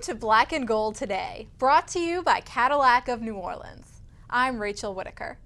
Welcome to Black and Gold Today, brought to you by Cadillac of New Orleans. I'm Rachel Whittaker.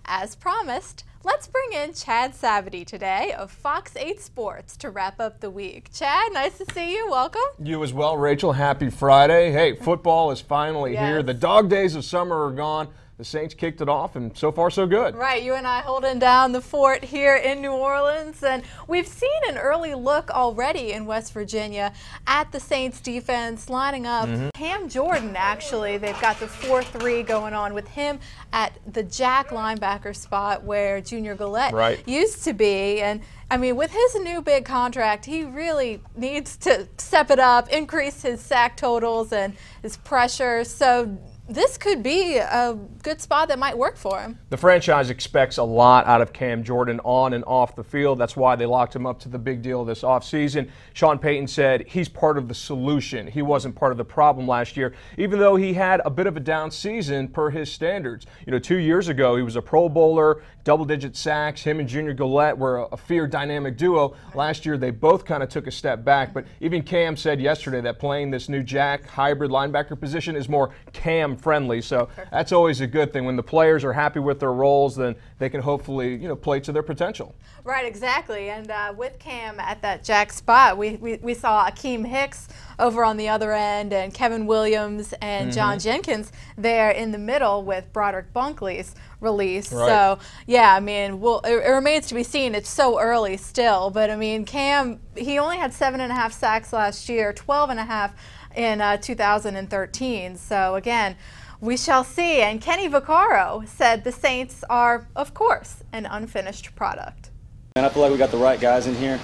As promised, let's bring in Chad Sabadie today of Fox 8 Sports to wrap up the week. Chad, nice to see you. Welcome. You as well, Rachel. Happy Friday. Hey, football is finally Yes. here. The dog days of summer are gone. The Saints kicked it off, and so far so good. Right, you and I holding down the fort here in New Orleans, and we've seen an early look already in West Virginia at the Saints defense lining up. Cam Jordan, actually, they've got the 4-3 going on with him at the jack linebacker spot where Junior Gillette used to be. And I mean, with his new big contract, he really needs to step it up, increase his sack totals and his pressure. So this could be a good spot that might work for him. The franchise expects a lot out of Cam Jordan on and off the field. That's why they locked him up to the big deal this offseason. Sean Payton said he's part of the solution. He wasn't part of the problem last year, even though he had a bit of a down season per his standards. You know, 2 years ago, he was a Pro Bowler, double-digit sacks. Him and Junior Gillette were a fierce dynamic duo. Last year, they both kind of took a step back. But even Cam said yesterday that playing this new jack hybrid linebacker position is more Cam friendly, so that's always a good thing. When the players are happy with their roles, then they can hopefully, play to their potential. Right, exactly. And with Cam at that jack spot, we saw Akeem Hicks over on the other end, and Kevin Williams and John Jenkins there in the middle with Broderick Bunkley's release. Right. So yeah, I mean, it remains to be seen. It's so early still, but I mean, Cam, he only had 7.5 sacks last year, 12.5 in 2013. So again, we shall see. And Kenny Vaccaro said the Saints are, of course, an unfinished product. And I feel like we got the right guys in here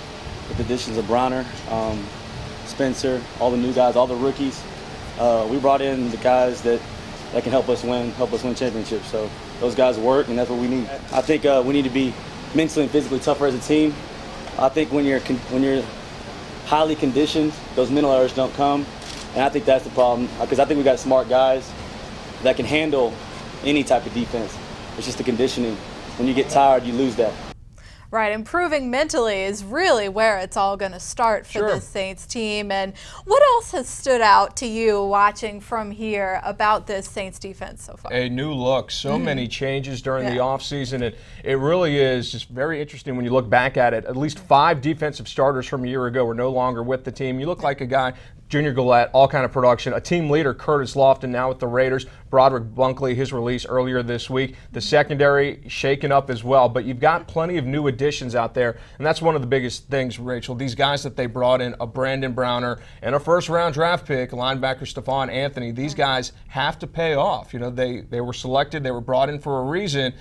with the additions of Bronner, Spencer, all the new guys, all the rookies. We brought in the guys that can help us win championships. So those guys work, and that's what we need. I think we need to be mentally and physically tougher as a team. I think when you're highly conditioned, those mental errors don't come. And I think that's the problem, because I think we got smart guys that can handle any type of defense. It's just the conditioning. When you get tired, you lose that. Right, improving mentally is really where it's all going to start for this Saints team. And what else has stood out to you watching from here about this Saints defense so far? A new look, so many changes during the offseason, and it really is just very interesting when you look back at it. At least 5 defensive starters from a year ago were no longer with the team. You look like a guy, Junior Gillette, all kind of production. A team leader, Curtis Lofton, now with the Raiders. Broderick Bunkley, his release earlier this week. The secondary shaken up as well, but you've got plenty of new additions out there, and that's one of the biggest things, Rachel. These guys that they brought in, a Brandon Browner and a first-round draft pick, linebacker Stephon Anthony, these guys have to pay off. You know, they were selected, they were brought in for a reason.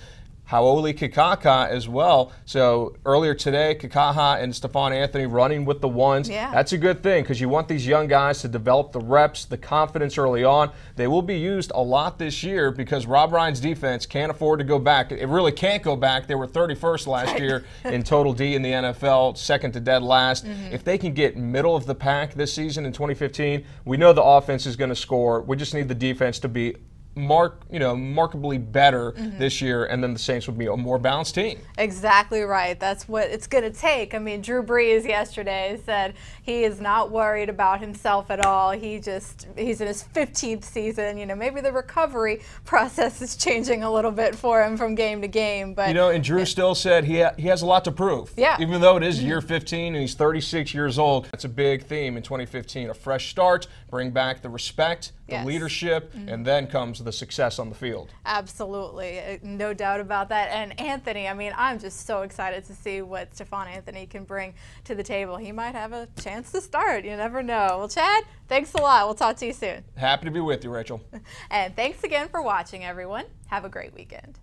Hau'oli Kikaha as well. So earlier today, Kikaha and Stephon Anthony running with the ones. Yeah. That's a good thing, because you want these young guys to develop the reps, the confidence early on. They will be used a lot this year because Rob Ryan's defense can't afford to go back. It really can't go back. They were 31st last year in total D in the NFL, second to dead last. If they can get middle of the pack this season in 2015, we know the offense is going to score. We just need the defense to be markedly better this year, and then the Saints would be a more balanced team. Exactly right. That's what it's going to take. I mean, Drew Brees yesterday said he is not worried about himself at all. He's in his 15th season. You know, maybe the recovery process is changing a little bit for him from game to game. But and Drew still said he has a lot to prove. Yeah. Even though it is year 15 and he's 36 years old, that's a big theme in 2015. A fresh start, bring back the respect, the leadership, and then comes the success on the field. Absolutely. No doubt about that. And Anthony, I mean, I'm just so excited to see what Stephon Anthony can bring to the table. He might have a chance to start. You never know. Well, Chad, thanks a lot. We'll talk to you soon. Happy to be with you, Rachel. And thanks again for watching, everyone. Have a great weekend.